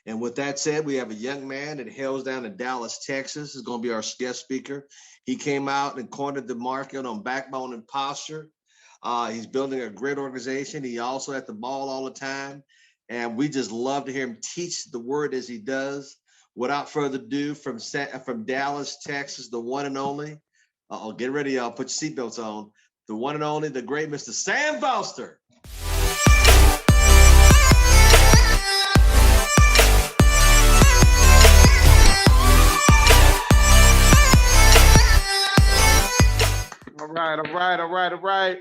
And with that said, we have a young man that hails down in Dallas, Texas. Is going to be our guest speaker. He came out and cornered the market on backbone and posture. He's building a great organization. He also at the ball all the time. And we just love to hear him teach the word as he does. Without further ado, from Dallas, Texas, the one and only. Get ready, y'all. Put your seatbelts on. The one and only, the great Mr. Sam Foster. All right.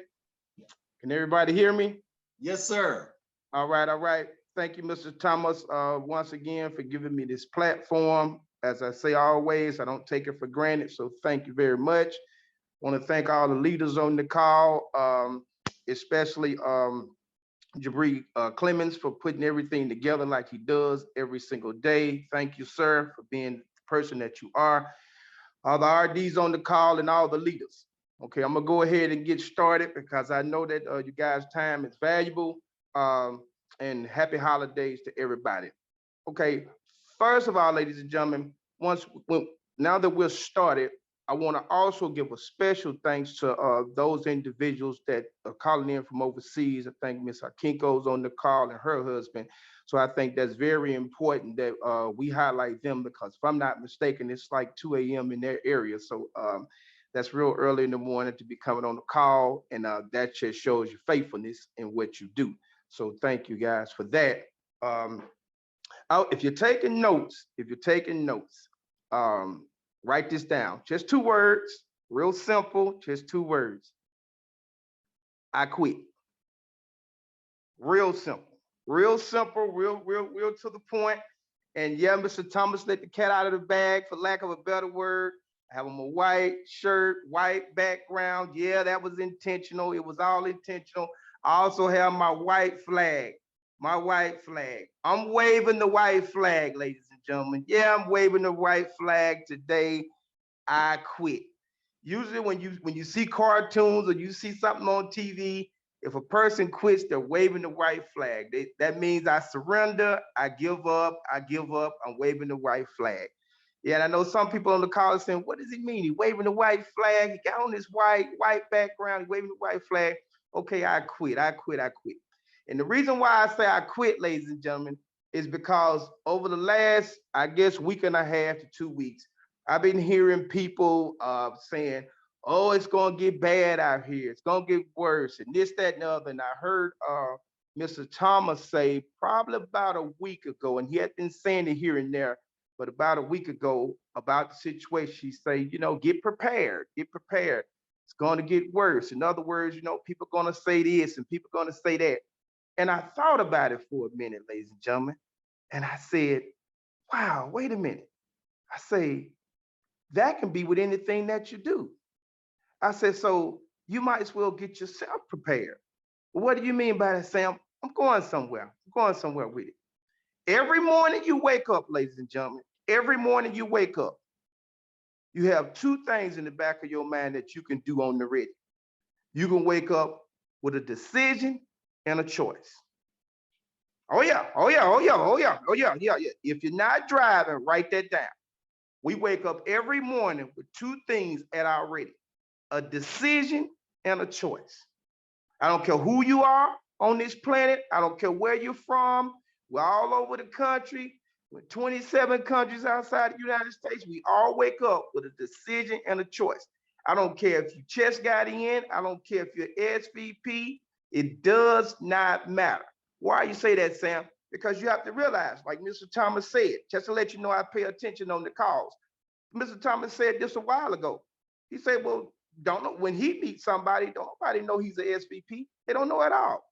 Can everybody hear me? Yes, sir. All right. Thank you, Mr. Thomas, once again for giving me this platform. As I say always, I don't take it for granted, so thank you very much. I want to thank all the leaders on the call, especially Jabri Clemens for putting everything together like he does every single day. Thank you, sir, for being the person that you are. All the RDs on the call and all the leaders. Okay, I'm gonna go ahead and get started because I know that you guys' time is valuable. And happy holidays to everybody. Okay, first of all, ladies and gentlemen, now that we're started, I want to also give a special thanks to those individuals that are calling in from overseas. I think Miss Akinko's on the call and her husband. So I think that's very important that we highlight them because if I'm not mistaken, it's like 2 a.m. in their area. So that's real early in the morning to be coming on the call. And that just shows your faithfulness in what you do. So thank you guys for that. If you're taking notes, write this down. Just 2 words, real simple, just 2 words. I quit. Real simple, real to the point. And yeah, Mr. Thomas let the cat out of the bag, for lack of a better word. I have him a white shirt, white background. Yeah, that was intentional. It was all intentional. I also have my white flag. I'm waving the white flag, ladies and gentlemen. Yeah, I'm waving the white flag today. I quit. Usually when you see cartoons or you see something on TV, if a person quits, they're waving the white flag. That means I surrender, I give up, I'm waving the white flag. Yeah, and I know some people on the call are saying, what does he mean? He waving the white flag, he got on this white background, he waving the white flag. Okay, I quit. And the reason why I say I quit, ladies and gentlemen, is because over the last, I guess, week and a half to 2 weeks, I've been hearing people saying, oh, it's going to get bad out here. It's going to get worse and this, that, and the other. And I heard Mr. Thomas say probably about a week ago, and he had been saying it here and there, but about a week ago about the situation, he say, get prepared. It's going to get worse. In other words, people are going to say this and people are going to say that. And I thought about it for a minute, ladies and gentlemen, and I said, wow, wait a minute. I say, that can be with anything that you do. I said, so you might as well get yourself prepared. Well, what do you mean by that, Sam? I'm going somewhere with it. Every morning you wake up, ladies and gentlemen, you have 2 things in the back of your mind that you can do on the ready. You can wake up with a decision and a choice. Oh yeah. If you're not driving, write that down. We wake up every morning with 2 things at our ready, a decision and a choice. I don't care who you are on this planet. I don't care where you're from. We're all over the country. We're 27 countries outside the United States. We all wake up with a decision and a choice. I don't care if you just got in. I don't care if you're SVP. It does not matter. Why you say that, Sam? Because you have to realize, like Mr. Thomas said, just to let you know I pay attention on the calls. Mr. Thomas said this a while ago. He said, well, don't know when he meets somebody, don't nobody know he's a SVP. They don't know at all.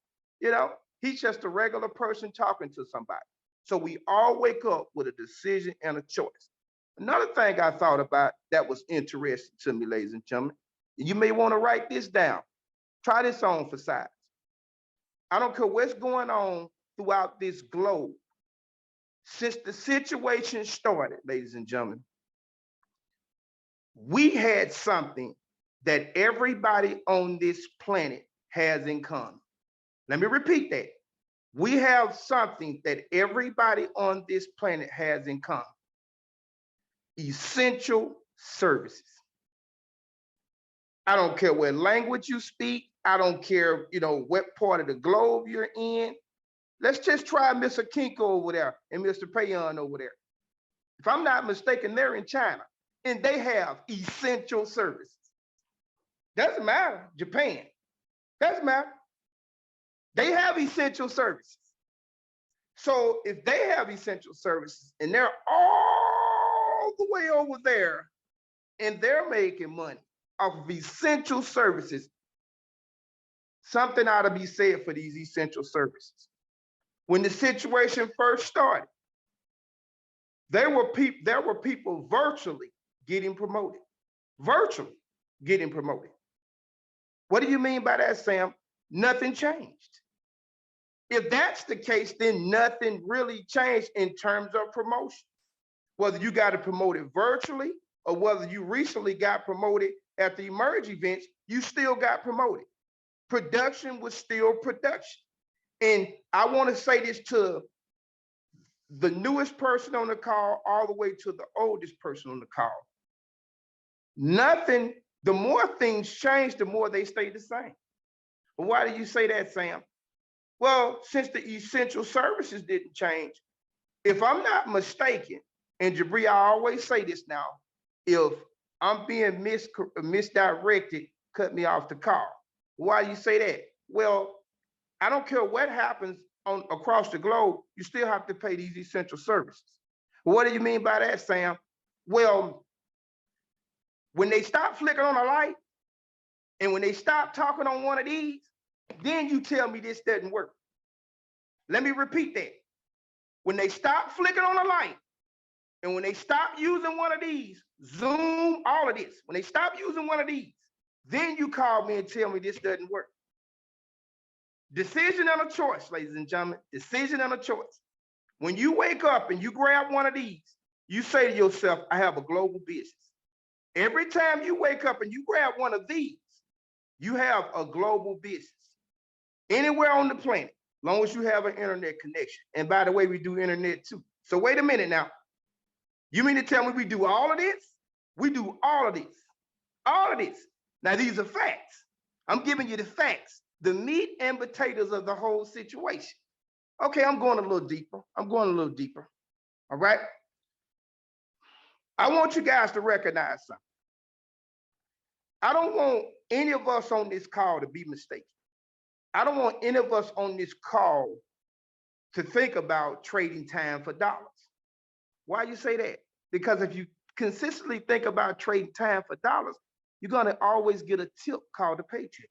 He's just a regular person talking to somebody. So we all wake up with a decision and a choice. Another thing I thought about that was interesting to me, ladies and gentlemen, you may want to write this down. Try this on for size. I don't care what's going on throughout this globe. Since the situation started, ladies and gentlemen, we had something that everybody on this planet has in common. Let me repeat that. We have something that everybody on this planet has in common: essential services. I don't care what language you speak. I don't care, what part of the globe you're in. Let's just try Mr. Kinko over there and Mr. Payan over there. If I'm not mistaken, they're in China and they have essential services. Doesn't matter. Japan. Doesn't matter. They have essential services. So if they have essential services and they're all the way over there and they're making money off of essential services, something ought to be said for these essential services. When the situation first started, there were people virtually getting promoted. Virtually getting promoted. What do you mean by that, Sam? Nothing changed. If that's the case, then nothing really changed in terms of promotion. Whether you got promoted virtually or whether you recently got promoted at the Emerge events, you still got promoted. Production was still production. And I want to say this to the newest person on the call all the way to the oldest person on the call. Nothing, the more things change, the more they stay the same. But why do you say that, Sam? Well, since the essential services didn't change, if I'm not mistaken, and Jabri, I always say this now, if I'm being misdirected, cut me off the call. Why do you say that? Well, I don't care what happens across the globe, you still have to pay these essential services. What do you mean by that, Sam? Well, when they stop flickering on a light and when they stop talking on one of these, then you tell me this doesn't work. Let me repeat that. When they stop flickering on a light and when they stop using one of these, Zoom, all of this, when they stop using one of these, then you call me and tell me this doesn't work. Decision and a choice, ladies and gentlemen, decision and a choice. When you wake up and you grab one of these, you say to yourself, I have a global business. Every time you wake up and you grab one of these, you have a global business. Anywhere on the planet, as long as you have an internet connection. And by the way, we do internet too. So wait a minute now. You mean to tell me we do all of this? We do all of this. All of this. Now, these are facts. I'm giving you the facts, the meat and potatoes of the whole situation. Okay, I'm going a little deeper. All right? I want you guys to recognize something. I don't want any of us on this call to be mistaken. I don't want any of us on this call to think about trading time for dollars. Why you say that? Because if you consistently think about trading time for dollars, you're gonna always get a tip called a paycheck.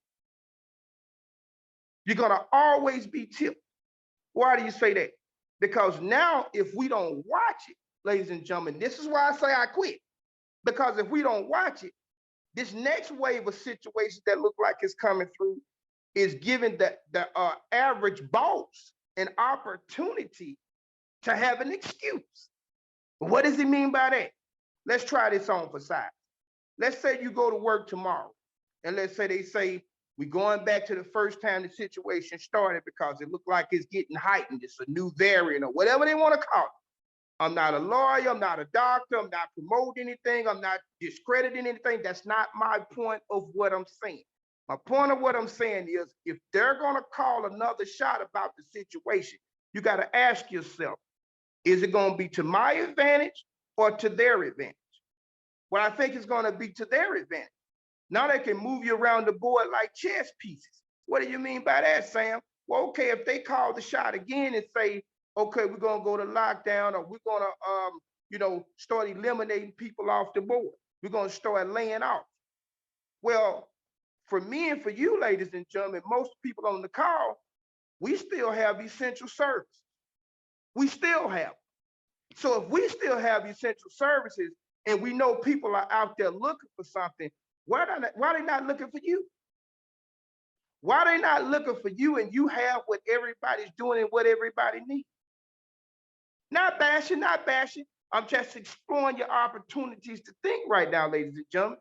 You're gonna always be tipped. Why do you say that? Because now if we don't watch it, ladies and gentlemen, this is why I say I quit. Because if we don't watch it, this next wave of situations that look like it's coming through is giving the average boss an opportunity to have an excuse. What does he mean by that? Let's try this on for size. Let's say you go to work tomorrow, and let's say they say, we're going back to the first time the situation started because it looked like it's getting heightened. It's a new variant or whatever they want to call it. I'm not a lawyer, I'm not a doctor, I'm not promoting anything, I'm not discrediting anything. That's not my point of what I'm saying. My point of what I'm saying is if they're going to call another shot about the situation, you got to ask yourself, is it going to be to my advantage or to their advantage? Well, I think it's going to be to their advantage. Now they can move you around the board like chess pieces. What do you mean by that, Sam? Well, okay, if they call the shot again and say, okay, we're going to go to lockdown or we're going to, start eliminating people off the board. We're going to start laying off. Well, for me and for you, ladies and gentlemen, most people on the call, we still have essential services. We still have. So if we still have essential services and we know people are out there looking for something, why are they not looking for you? Why are they not looking for you and you have what everybody's doing and what everybody needs? Not bashing, not bashing. I'm just exploring your opportunities to think right now, ladies and gentlemen.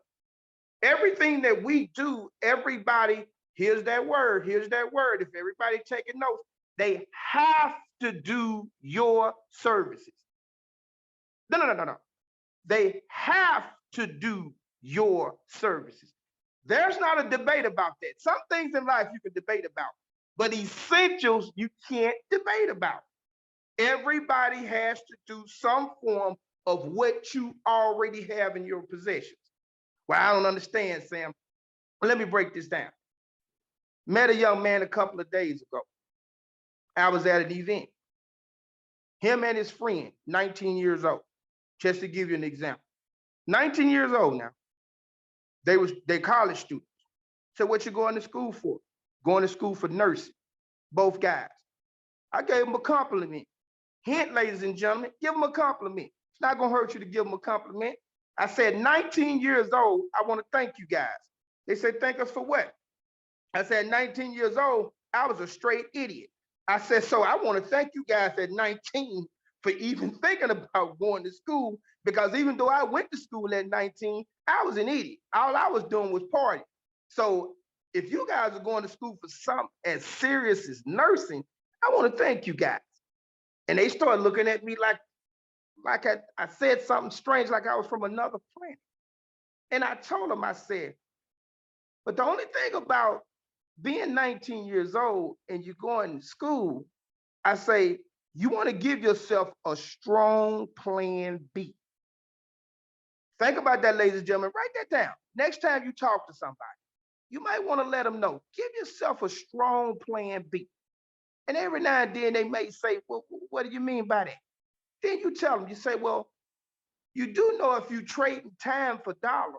Everything that we do, everybody, here's that word. If everybody taking notes, They have to do your services. No. They have to do your services. There's not a debate about that. Some things in life you can debate about, but essentials you can't debate about. Everybody has to do some form of what you already have in your possessions. Well, I don't understand, Sam. Let me break this down. Met a young man a couple of days ago. I was at an event. Him and his friend, 19 years old, just to give you an example. 19 years old now. They college students. So what you going to school for? Going to school for nursing. Both guys. I gave them a compliment. Hint, ladies and gentlemen, give them a compliment. It's not gonna hurt you to give them a compliment. I said, 19 years old, I want to thank you guys. They said, thank us for what? I said, 19 years old, I was a straight idiot. I said, so I want to thank you guys at 19 for even thinking about going to school, because even though I went to school at 19, I was an idiot. All I was doing was partying. So if you guys are going to school for something as serious as nursing, I want to thank you guys. And they started looking at me like I said something strange, like I was from another planet. And I told them, I said, but the only thing about being 19 years old and you're going to school, I say, you want to give yourself a strong plan B. Think about that, ladies and gentlemen. Write that down. Next time you talk to somebody, you might want to let them know. Give yourself a strong plan B. And every now and then they may say, well, what do you mean by that? Then you tell them, you say, well, you do know if you trade time for dollars,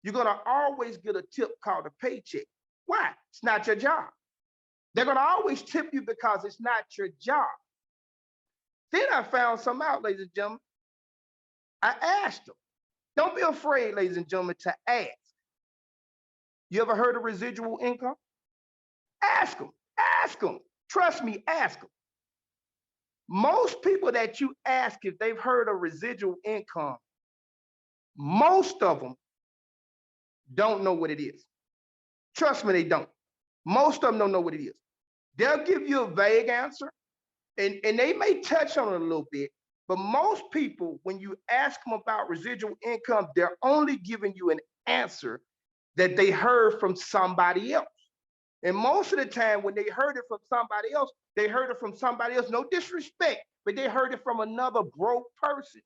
you're going to always get a tip called a paycheck. Why? It's not your job. They're going to always tip you because it's not your job. Then I found something out, ladies and gentlemen. I asked them. Don't be afraid, ladies and gentlemen, to ask. You ever heard of residual income? Ask them. Ask them. Trust me, ask them. Most people that you ask if they've heard of residual income, most of them don't know what it is. Trust me, they don't. Most of them don't know what it is. They'll give you a vague answer, and they may touch on it a little bit, but most people, when you ask them about residual income, they're only giving you an answer that they heard from somebody else. And most of the time, when they heard it from somebody else, they heard it from somebody else, no disrespect, but they heard it from another broke person.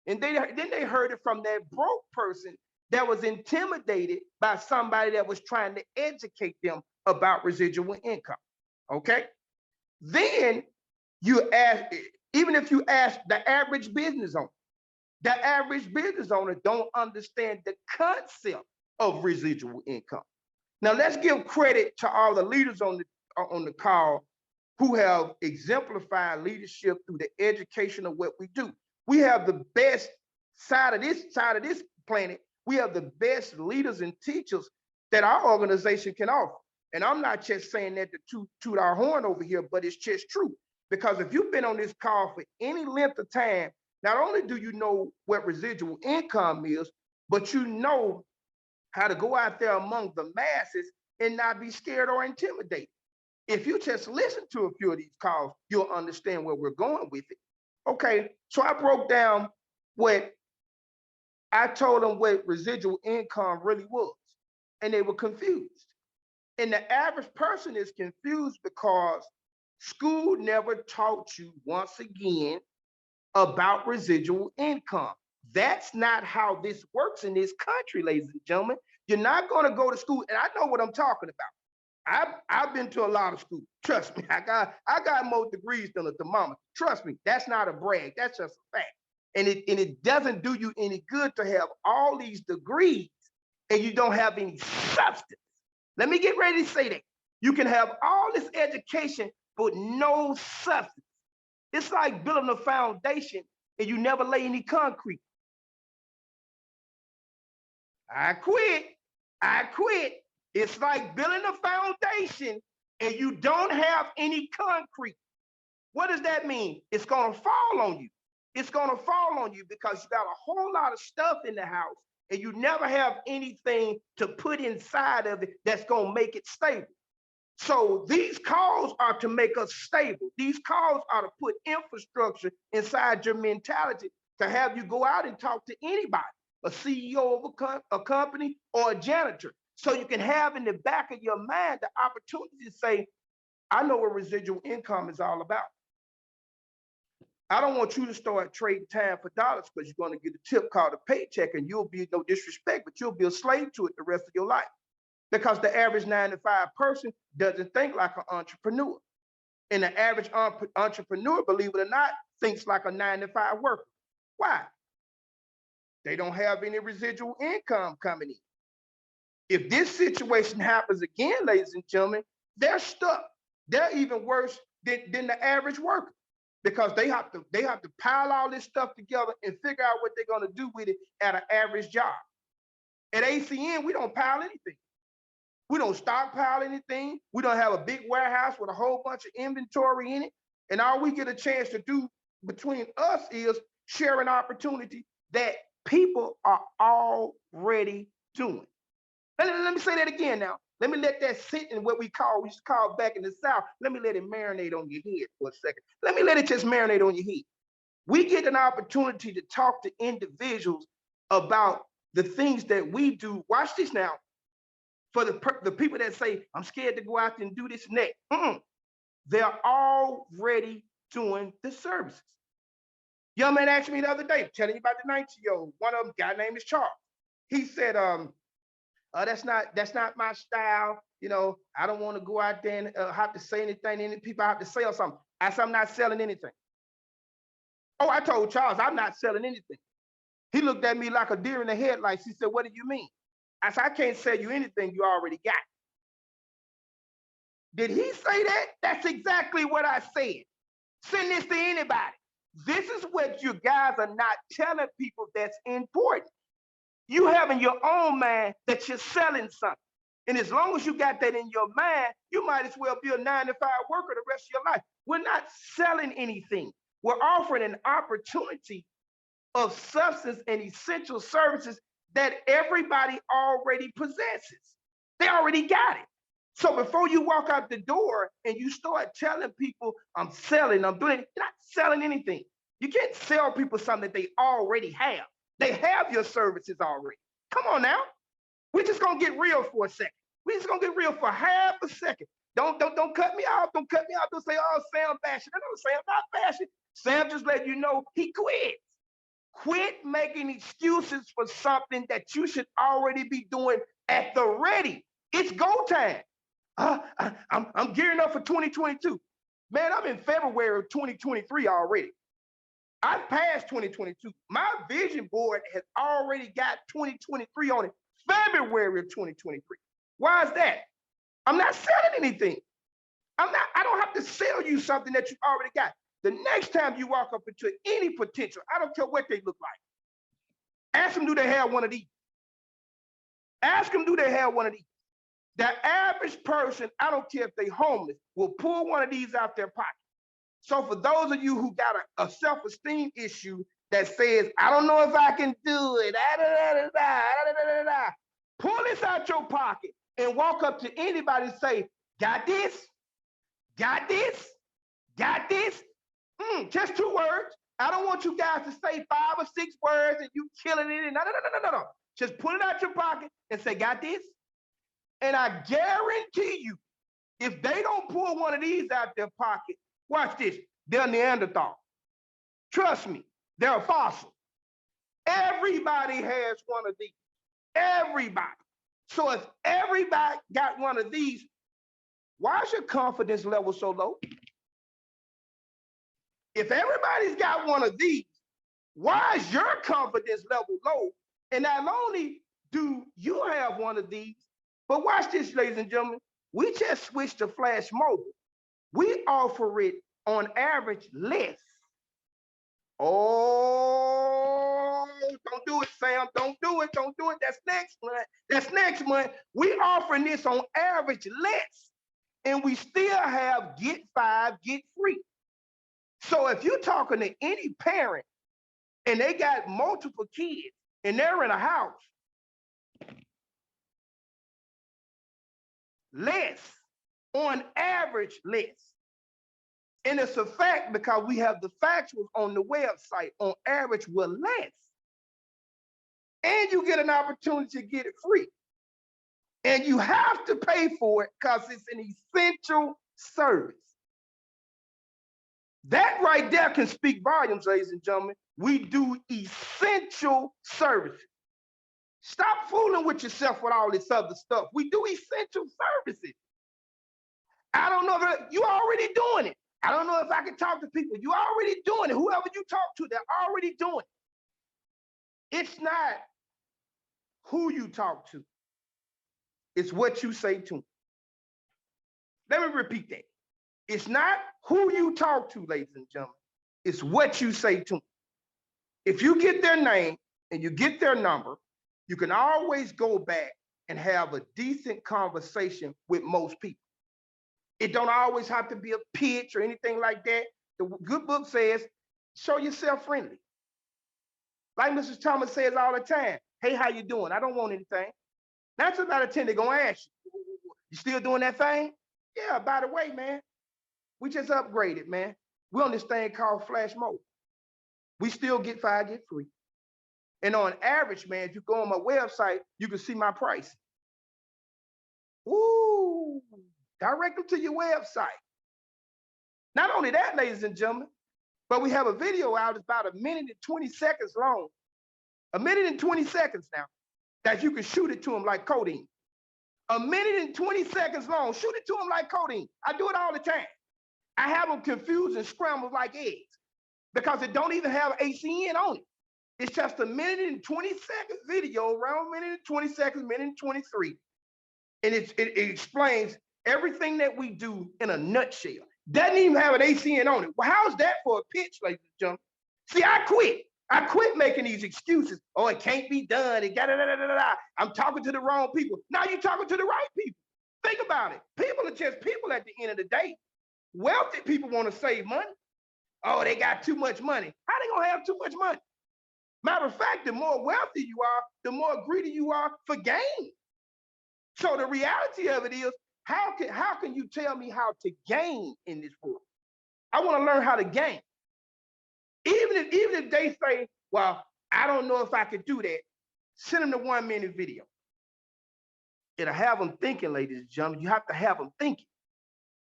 And then they heard it from that broke person that was intimidated by somebody that was trying to educate them about residual income. Okay? Then you ask, even if you ask the average business owner don't understand the concept of residual income. Now let's give credit to all the leaders on the call who have exemplified leadership through the education of what we do. We have the best side of this planet. We have the best leaders and teachers that our organization can offer. And I'm not just saying that to toot our horn over here, but it's just true. Because if you've been on this call for any length of time, not only do you know what residual income is, but you know how to go out there among the masses and not be scared or intimidated. If you just listen to a few of these calls, you'll understand where we're going with it. Okay, so I broke down I told them what residual income really was, and they were confused. And the average person is confused because school never taught you, once again, about residual income. That's not how this works in this country, ladies and gentlemen. You're not going to go to school, and I know what I'm talking about. I've been to a lot of school. Trust me, I got more degrees than a thermometer. Trust me, that's not a brag. That's just a fact. And it doesn't do you any good to have all these degrees and you don't have any substance. Let me get ready to say that. You can have all this education, but no substance. It's like building a foundation and you never lay any concrete. I quit. It's like building a foundation and you don't have any concrete. What does that mean? It's going to fall on you. It's going to fall on you because you got a whole lot of stuff in the house and you never have anything to put inside of it that's going to make it stable. So these calls are to make us stable. These calls are to put infrastructure inside your mentality to have you go out and talk to anybody, a CEO of a company or a janitor. So you can have in the back of your mind the opportunity to say, I know what residual income is all about. I don't want you to start trading time for dollars because you're going to get a tip called a paycheck and you'll be, no disrespect, but you'll be a slave to it the rest of your life. Because the average 9-to-5 person doesn't think like an entrepreneur. And the average entrepreneur, believe it or not, thinks like a 9-to-5 worker. Why? They don't have any residual income coming in. If this situation happens again, ladies and gentlemen, they're stuck. They're even worse than the average worker because they have to pile all this stuff together and figure out what they're going to do with it at an average job. At ACN, we don't pile anything. We don't stockpile anything. We don't have a big warehouse with a whole bunch of inventory in it. And all we get a chance to do between us is share an opportunity that people are already doing. Let me say that again now. Let me let that sit in what we used to call back in the South. Let me let it marinate on your head for a second. Let me let it just marinate on your head. We get an opportunity to talk to individuals about the things that we do. Watch this now. For the people that say, I'm scared to go out there and do this next. They're already doing the services. Young man asked me the other day, telling you about the 19-year-old. One of them, guy named is Charles. He said, that's not my style. You know, I don't want to go out there and have to say anything. Any people have to sell something. I said, I'm not selling anything. Oh, I told Charles, I'm not selling anything. He looked at me like a deer in the headlights. He said, what do you mean? I said, I can't sell you anything you already got. Did he say that? That's exactly what I said. Send this to anybody. This is what you guys are not telling people that's important. You have in your own mind that you're selling something. And as long as you got that in your mind, you might as well be a 9-to-5 worker the rest of your life. We're not selling anything. We're offering an opportunity of substance and essential services that everybody already possesses. They already got it. So before you walk out the door and you start telling people, I'm selling, I'm doing it, you're not selling anything. You can't sell people something that they already have. They have your services already. Come on now. We're just gonna get real for a second. We're just gonna get real for half a second. Don't cut me off. Don't cut me off. Don't say, oh, Sam bashing. No, Sam not bashing. Sam just let you know he quit. Quit making excuses for something that you should already be doing at the ready. It's go time. I'm gearing up for 2022. Man, I'm in February of 2023 already. I passed 2022. My vision board has already got 2023 on it, February of 2023. Why is that? I'm not selling anything. I don't have to sell you something that you already got. The next time you walk up into any potential, I don't care what they look like. Ask them, do they have one of these? Ask them, do they have one of these? The average person, I don't care if they're homeless, will pull one of these out their pocket. So for those of you who got a self-esteem issue that says, I don't know if I can do it, pull this out your pocket and walk up to anybody and say, got this? Got this? Got this? Just 2 words. I don't want you guys to say 5 or 6 words and you killing it. No. Just pull it out your pocket and say, got this? And I guarantee you, if they don't pull one of these out their pocket, watch this, they're Neanderthal. Trust me, they're a fossil. Everybody has one of these. Everybody. So if everybody got one of these, why is your confidence level so low? If everybody's got one of these, why is your confidence level low? And not only do you have one of these, but watch this, ladies and gentlemen, we just switched to Flash Mobile. We offer it on average less. Oh, don't do it, Sam. Don't do it. Don't do it. That's next month. That's next month. We offering this on average less. And we still have get 5, get free. So if you're talking to any parent and they got multiple kids and they're in a house, less On average, less. And it's a fact because we have the factuals on the website. On average, we're less. And you get an opportunity to get it free. And you have to pay for it because it's an essential service. That right there can speak volumes, ladies and gentlemen. We do essential services. Stop fooling with yourself with all this other stuff. We do essential services. I don't know if you already doing it. I don't know if I can talk to people. You already doing it. Whoever you talk to, they're already doing it. It's not who you talk to. It's what you say to them. Let me repeat that. It's not who you talk to, ladies and gentlemen. It's what you say to them. If you get their name and you get their number, you can always go back and have a decent conversation with most people. It don't always have to be a pitch or anything like that. The good book says, show yourself friendly. Like Mrs. Thomas says all the time, hey, how you doing? I don't want anything. 9 times out of 10, they're gonna ask you still doing that thing? Yeah, by the way, man, we just upgraded, man. We're on this thing called Flash Mode. We still get 5, get free. And on average, man, if you go on my website, you can see my price. Ooh, direct them to your website. Not only that, ladies and gentlemen, but we have a video out that's about 1 minute and 20 seconds long. 1 minute and 20 seconds now, that you can shoot it to them like codeine. 1 minute and 20 seconds long, shoot it to them like codeine. I do it all the time. I have them confused and scrambled like eggs because it don't even have ACN on it. It's just 1 minute and 20 second video, around 1 minute and 20 seconds, 1 minute and 23. And it explains everything that we do in a nutshell. Doesn't even have an ACN on it. Well, how's that for a pitch, ladies and gentlemen? See, I quit. I quit making these excuses. Oh, it can't be done. It got da, da, da, da, da. I'm talking to the wrong people. Now you're talking to the right people. Think about it. People are just people at the end of the day. Wealthy people want to save money. Oh, they got too much money. How they gonna have too much money? Matter of fact, the more wealthy you are, the more greedy you are for gain. So the reality of it is, how can you tell me how to gain in this world? I want to learn how to gain. Even if they say, well, I don't know if I could do that, send them the 1 minute video. It'll have them thinking, ladies and gentlemen. You have to have them thinking.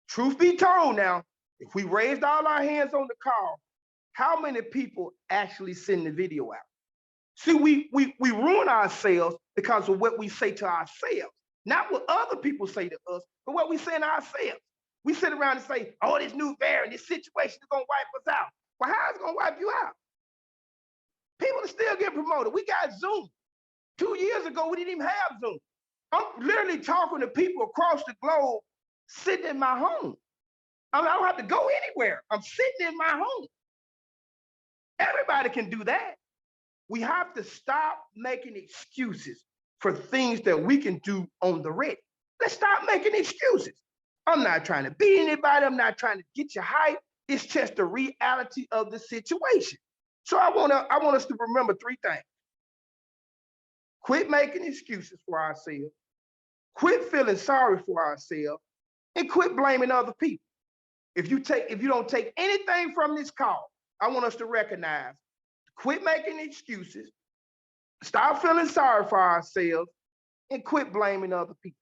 Truth be told now, if we raised all our hands on the call, how many people actually send the video out? See, we ruin ourselves because of what we say to ourselves. Not what other people say to us, but what we say to ourselves. We sit around and say, oh, this new variant, this situation is gonna wipe us out. Well, how is it gonna wipe you out? People are still getting promoted. We got Zoom. 2 years ago, we didn't even have Zoom. I'm literally talking to people across the globe sitting in my home. I don't have to go anywhere. I'm sitting in my home. Everybody can do that. We have to stop making excuses for things that we can do on the ready. Let's stop making excuses. I'm not trying to beat anybody. I'm not trying to get you hype. It's just the reality of the situation. So I want us to remember 3 things. Quit making excuses for ourselves. Quit feeling sorry for ourselves, and quit blaming other people. If you don't take anything from this call, I want us to recognize, quit making excuses, stop feeling sorry for ourselves, and quit blaming other people.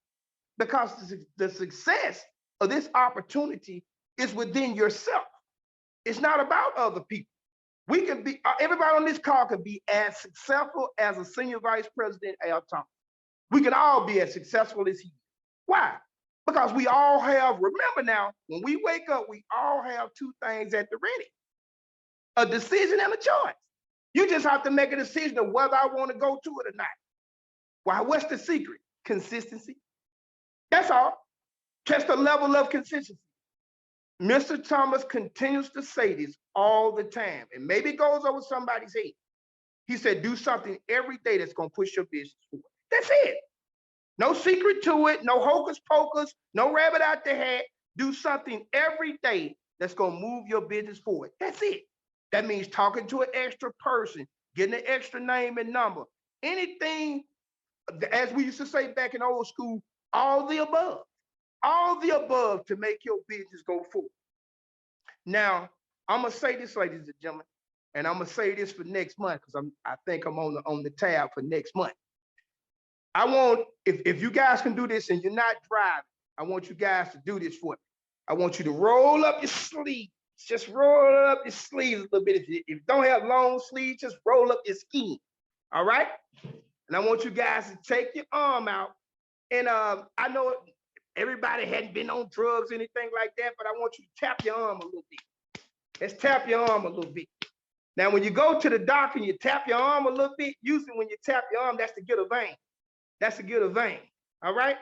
Because the success of this opportunity is within yourself. It's not about other people. We can be, everybody on this call can be as successful as a senior vice president, Al Thomas. We can all be as successful as he is. Why? Because we all have, remember now, when we wake up, we all have 2 things at the ready. A decision and a choice. You just have to make a decision of whether I want to go to it or not. Why? What's the secret? Consistency. That's all. Just a level of consistency. Mr. Thomas continues to say this all the time, and maybe it goes over somebody's head. He said, do something every day that's going to push your business forward. That's it. No secret to it, no hocus pocus, no rabbit out the hat. Do something every day that's going to move your business forward. That's it. That means talking to an extra person, getting an extra name and number. Anything, as we used to say back in old school, all the above. all the above to make your business go forward. Now, I'm gonna say this, ladies and gentlemen, and I'm gonna say this for next month because I think I'm on the tab for next month. I want, if you guys can do this and you're not driving, I want you guys to do this for me. I want you to roll up your sleeves. Just roll up your sleeves a little bit. If you don't have long sleeves, just roll up your skin. All right? And I want you guys to take your arm out. And I know everybody hadn't been on drugs or anything like that, but I want you to tap your arm a little bit. Let's tap your arm a little bit. Now, when you go to the doctor and you tap your arm a little bit, usually when you tap your arm, that's to get a vein. That's to get a vein. All right?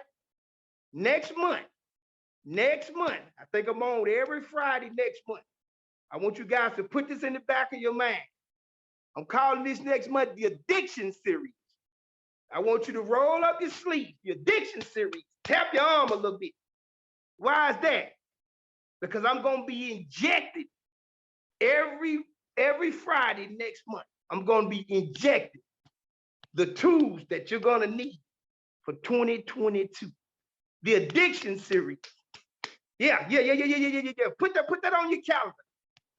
Next month, I think I'm on every Friday next month. I want you guys to put this in the back of your mind. I'm calling this next month the addiction series. I want you to roll up your sleeve, the addiction series. Tap your arm a little bit. Why is that? Because I'm going to be injected every Friday next month. I'm going to be injected the tools that you're going to need for 2022. The addiction series. Yeah. Put that on your calendar.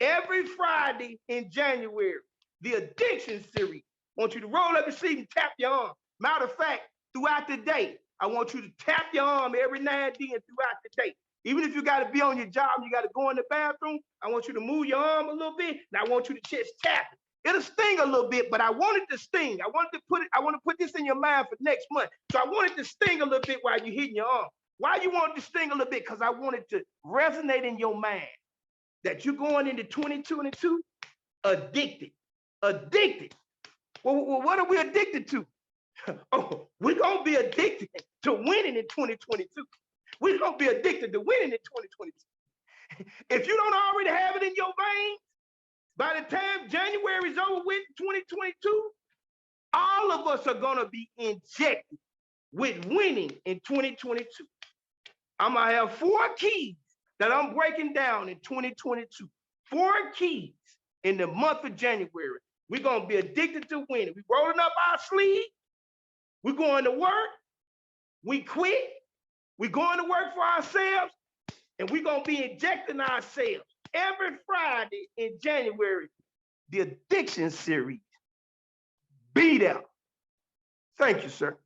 Every Friday in January, the addiction series. I want you to roll up your sleeve and tap your arm. Matter of fact, throughout the day, I want you to tap your arm every now and then throughout the day. Even if you got to be on your job, you got to go in the bathroom, I want you to move your arm a little bit, and I want you to just tap it. It'll sting a little bit, but I want it to sting. I want to put this in your mind for next month. So I want it to sting a little bit while you're hitting your arm. Why you want it to sting a little bit? Because I want it to resonate in your mind that you're going into 2022 addicted. Addicted. Well, what are we addicted to? Oh, we're going to be addicted to winning in 2022. We're going to be addicted to winning in 2022. If you don't already have it in your veins, by the time January is over with 2022, all of us are going to be injected with winning in 2022. I'm going to have 4 keys that I'm breaking down in 2022. 4 keys in the month of January. We're going to be addicted to winning. We're rolling up our sleeve. We're going to work. We quit. We're going to work for ourselves. And we're going to be injecting ourselves every Friday in January. The addiction series. Be there. Thank you, sir.